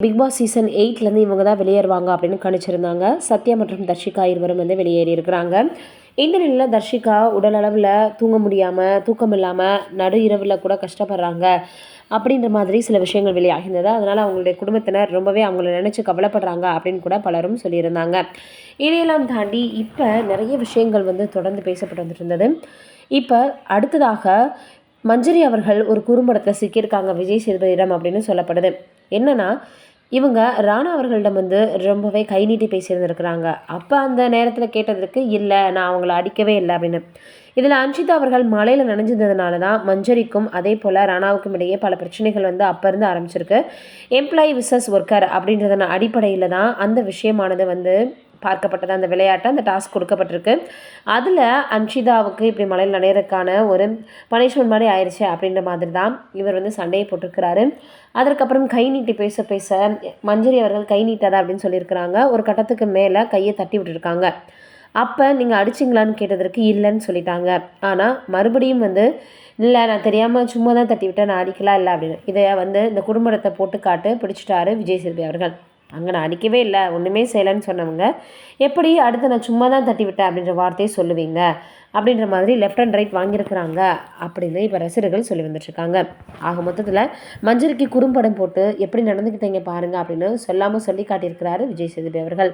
Big Boss season 8லேருந்து இவங்க தான் வெளியேறுவாங்க அப்படின்னு கணிச்சிருந்தாங்க. சத்யா மற்றும் தர்ஷிகா இருவரும் வந்து வெளியேறி இருக்கிறாங்க. இந்த நிலையில் தர்ஷிகா உடல் அளவில் தூங்க முடியாமல், தூக்கம் இல்லாமல், நடு இரவில் கூட கஷ்டப்படுறாங்க அப்படின்ற மாதிரி சில விஷயங்கள் வெளியாகிருந்தது. அதனால் அவங்களுடைய குடும்பத்தினர் ரொம்பவே அவங்கள நினச்சி கவலைப்படுறாங்க அப்படின்னு கூட பலரும் சொல்லியிருந்தாங்க. இதையெல்லாம் தாண்டி இப்போ நிறைய விஷயங்கள் வந்து தொடர்ந்து பேசப்பட்டு வந்துட்டு இருந்தது. இப்போ அடுத்ததாக மஞ்சரி அவர்கள் ஒரு குறும்படத்தில் சிக்கியிருக்காங்க விஜய் சேதுபதியிடம் அப்படின்னு சொல்லப்படுது. என்னன்னா, இவங்க ராணா அவர்களிடம் வந்து ரொம்பவே கை நீட்டி பேசியிருந்திருக்கிறாங்க. அப்போ அந்த நேரத்தில் கேட்டதற்கு இல்லை, நான் அவங்கள அடிக்கவே இல்லை அப்படின்னு. இதில் அன்ஷிதா அவர்கள் மழையில் நனைஞ்சிருந்ததுனால தான் மஞ்சரிக்கும் அதே போல் ராணாவுக்கும் இடையே பல பிரச்சனைகள் வந்து அப்போ இருந்து ஆரம்பிச்சிருக்கு. எம்ப்ளாயி விசஸ் ஒர்க்கர் அப்படின்றதன் அடிப்படையில் தான் அந்த விஷயமானது வந்து பார்க்கப்பட்டது. அந்த விளையாட்டு, அந்த டாஸ்க் கொடுக்கப்பட்டிருக்கு. அதில் அன்ஷிதாவுக்கு இப்படி மழையில் நனைகிறதுக்கான ஒரு பனிஷ்மெண்ட் மாதிரி ஆயிடுச்சு அப்படின்ற மாதிரி தான் இவர் வந்து சண்டையை போட்டிருக்கிறாரு. அதற்கப்புறம் கை நீட்டி பேச பேச மஞ்சரி அவர்கள் கை நீட்டாதா அப்படின்னு சொல்லியிருக்கிறாங்க. ஒரு கட்டத்துக்கு மேலே கையை தட்டி விட்டுருக்காங்க. அப்போ நீங்கள் அடிச்சிங்களான்னு கேட்டதற்கு இல்லைன்னு சொல்லிட்டாங்க. ஆனால் மறுபடியும் வந்து இல்லை, நான் தெரியாமல் சும்மா தான் தட்டி விட்டேன், நான் அடிக்கலாம் இல்லை அப்படின்னு. இதை வந்து இந்த குடும்பத்தை போட்டு காட்டு பிடிச்சிட்டாரு விஜய் சேதுபதி அவர்கள். அங்கே நான் அடிக்கவே இல்லை, ஒன்றுமே செய்யலைன்னு சொன்னவங்க எப்படி அடுத்து நான் சும்மா தான் தட்டி விட்டேன் அப்படின்ற வார்த்தையை சொல்லுவீங்க அப்படின்ற மாதிரி லெஃப்ட் அண்ட் ரைட் வாங்கியிருக்கிறாங்க அப்படின்னு இப்போ ரசிகர்கள் சொல்லி வந்துட்டுருக்காங்க. ஆக மொத்தத்தில் மஞ்சரிக்கு குறும்படம் போட்டு எப்படி நடந்துக்கிட்டீங்க பாருங்கள் அப்படின்னு சொல்லாமல் சொல்லி காட்டியிருக்கிறாரு விஜய் சேதுபதி அவர்கள்.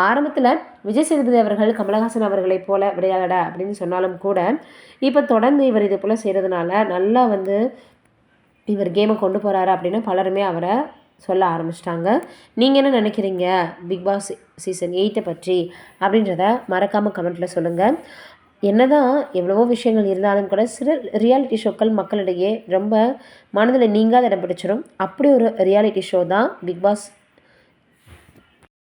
ஆரம்பத்தில் விஜய் சேதுபதி அவர்கள் கமலஹாசன் அவர்களை போல விளையாட அப்படின்னு சொன்னாலும் கூட இப்போ தொடர்ந்து இவர் இதே போல் செய்கிறதுனால நல்லா வந்து இவர் கேமை கொண்டு போகிறாரு அப்படின்னு பலருமே அவரை சொல்ல ஆரம்பிச்சிட்டாங்க. நீங்கள் என்ன நினைக்கிறீங்க பிக் பாஸ் சீசன் 8 பற்றி அப்படின்றத மறக்காமல் கமெண்ட்டில் சொல்லுங்கள். என்னதான் எவ்வளவோ விஷயங்கள் இருந்தாலும் கூட சில ரியாலிட்டி ஷோக்கள் மக்களிடையே ரொம்ப மனதில் நீங்காத இடம் பிடிச்சிடும். அப்படி ஒரு ரியாலிட்டி ஷோ தான் பிக் பாஸ்